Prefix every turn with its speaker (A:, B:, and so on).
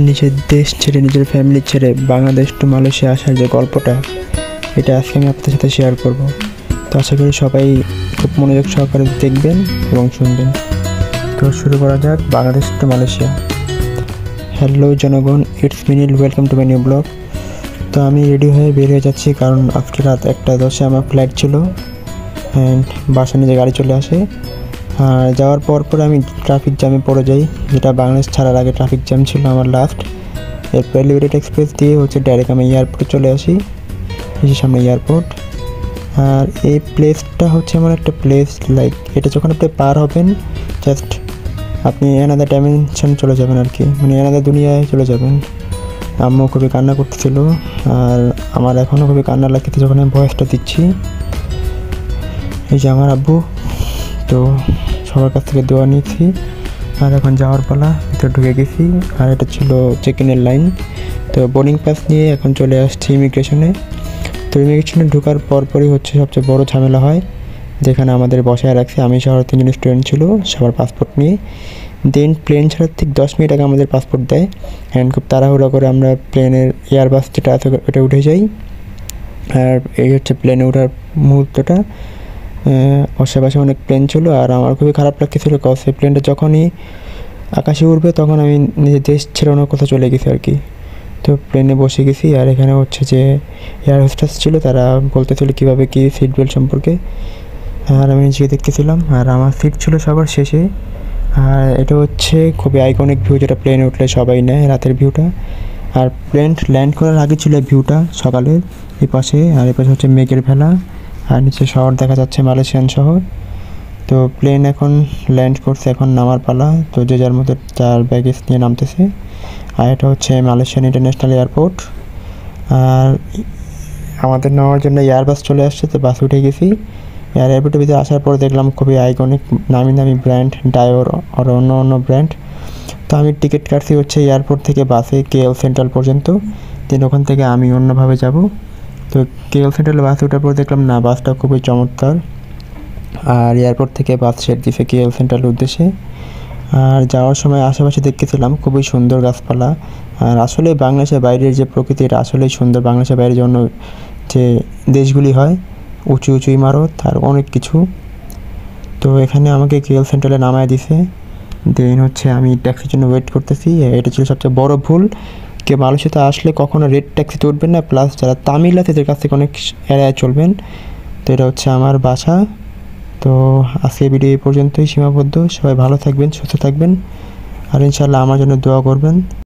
A: নিজের দেশ ছেড়ে নিজের ফ্যামিলি ছেড়ে বাংলাদেশ টু মালয়েশিয়া আসার যে গল্পটা, এটা আজকে আমি আপনাদের সাথে শেয়ার করব। তো আশা করি সবাই খুব মনোযোগ সহকারে দেখবেন এবং শুনবেন। তো শুরু করা যাক বাংলাদেশ টু মালয়েশিয়া। হ্যালো জনগণ, it's Minil, welcome to my new blog. তো আমি রেডি হয়ে বের হয়ে যাচ্ছি, কারণ আজকে রাত 1:10 আমার ফ্লাইট ছিল অ্যান্ড বাসা নিজে গাড়ি চলে আসে। আর যাওয়ার পর আমি ট্রাফিক জ্যামে পড়ে যাই, যেটা বাংলাদেশ ছাড়ার আগে ট্রাফিক জ্যাম ছিল আমার লাস্ট। এরপর এলিভেটেড এক্সপ্রেস দিয়ে ডাইরেক্ট আমি এয়ারপোর্টে চলে আসি, সামনে এয়ারপোর্ট। আর এই প্লেসটা এমন একটা প্লেস, লাইক এটা যখন আপনি পার হবেন জাস্ট আপনি অ্যানাদার ডাইমেনশন চলে যাবেন আর কি, মানে অ্যানাদার দুনিয়ায় চলে যাবেন। আম্মু খুবই কান্না করতেছিল আর আমার এখনও খুবই কান্না লাগতেছে যখন আমি ভয়েসটা দিচ্ছি। এই যে আমার আব্বু, তো সবার কাছ থেকে দোয়া নিয়েছি আর এখন যাওয়ার পালা। ভিতরে ঢুকে গেছি আর এটা ছিল চেক ইনের লাইন। তো বোর্ডিং পাস নিয়ে এখন চলে আসছি ইমিগ্রেশনে। তো ইমিগ্রেশনে ঢোকার পরপরই সবচেয়ে বড় ঝামেলা হয়, যেখানে আমাদের বসায় রাখছে। আমি সহ 3জন স্টুডেন্ট ছিল, সবার পাসপোর্ট নিয়ে। দেন প্লেন ছাড়ার ঠিক 10 মিনিট আগে আমাদের পাসপোর্ট দেয় অ্যান্ড খুব তাড়াহুড়া করে আমরা প্লেনের এয়ারবাস যেটা আছে ওটা উঠে যাই। আর এই প্লেনে ওঠার মুহূর্তটা, আশেপাশে অনেক প্লেন ছিল আর আমার খুবই খারাপ লাগতেছিল, কজ এই প্লেনটা যখনই আকাশে উঠবে তখন আমি নিজের দেশ ছেড়ে অন্য কোথাও চলে গেছি আর কি। তো প্লেনে বসে গেছি আর এখানে যে এয়ার হোস্টেস ছিল তারা বলতেছিল কীভাবে কী সিট বেল্ট সম্পর্কে, আর আমি নিজেকে দেখতেছিলাম। আর আমার সিট ছিল সবার শেষে। আর এটা খুবই আইকনিক ভিউ, যেটা প্লেনে উঠলে সবাই নেয়, রাতের ভিউটা। আর প্লেন ল্যান্ড করার আগে ছিল ভিউটা সকালের এই পাশে, আর এই পাশে মেঘের ভেলা আর নিচে শহর দেখা যাচ্ছে, মালয়েশিয়ান শহর। তো প্লেন এখন ল্যান্ড করছে, এখন নামার পালা। তো যে যার মতো তার ব্যাগেজ নিয়ে নামতেছে। আর এটা মালয়েশিয়ান ইন্টারন্যাশনাল এয়ারপোর্ট। আর আমাদের নেওয়ার জন্য এয়ারবাস চলে আসছে, তো বাসে উঠে গেছি। এয়ারপোর্টের ভিতরে আসার পর দেখলাম খুবই আইকনিক নামি দামি ব্র্যান্ড, ডায়োর আর অন্য ব্র্যান্ড। তো আমি টিকিট কাটছি এয়ারপোর্ট থেকে বাসে KL সেন্ট্রাল পর্যন্ত। দেন ওখান থেকে আমি অন্যভাবে যাব। তো KL সেন্ট্রালে বাসে ওঠার পর দেখলাম না, বাসটা খুবই চমৎকার। আর এয়ারপোর্ট থেকে বাস ছেড়ে দিয়েছে KL সেন্ট্রালের উদ্দেশ্যে। আর যাওয়ার সময় আশেপাশে দেখতেছিলাম খুবই সুন্দর গাছপালা। আর আসলে বাংলাদেশের বাইরের যে প্রকৃতি, এটা আসলেই সুন্দর। বাংলাদেশের বাইরে যে অন্য যে দেশগুলি হয়, উঁচু উঁচু ইমারত আর অনেক কিছু। তো এখানে আমাকে KL সেন্ট্রালে নামায় দিছে। দেন আমি ট্যাক্সির জন্য ওয়েট করতেছি। এটা ছিল সবচেয়ে বড় ভুল, কেউ মালয়েশিয়াতে আসলে কখনো রেড ট্যাক্সিতে উঠবেন না, প্লাস যারা তামিল আছে এদের কাছ থেকে অনেক এড়ায় চলবেন। তো এটা আমার বাসা। তো আজকে ভিডিও এই পর্যন্তই সীমাবদ্ধ। সবাই ভালো থাকবেন, সুস্থ থাকবেন আর ইনশাআল্লাহ আমার জন্য দোয়া করবেন।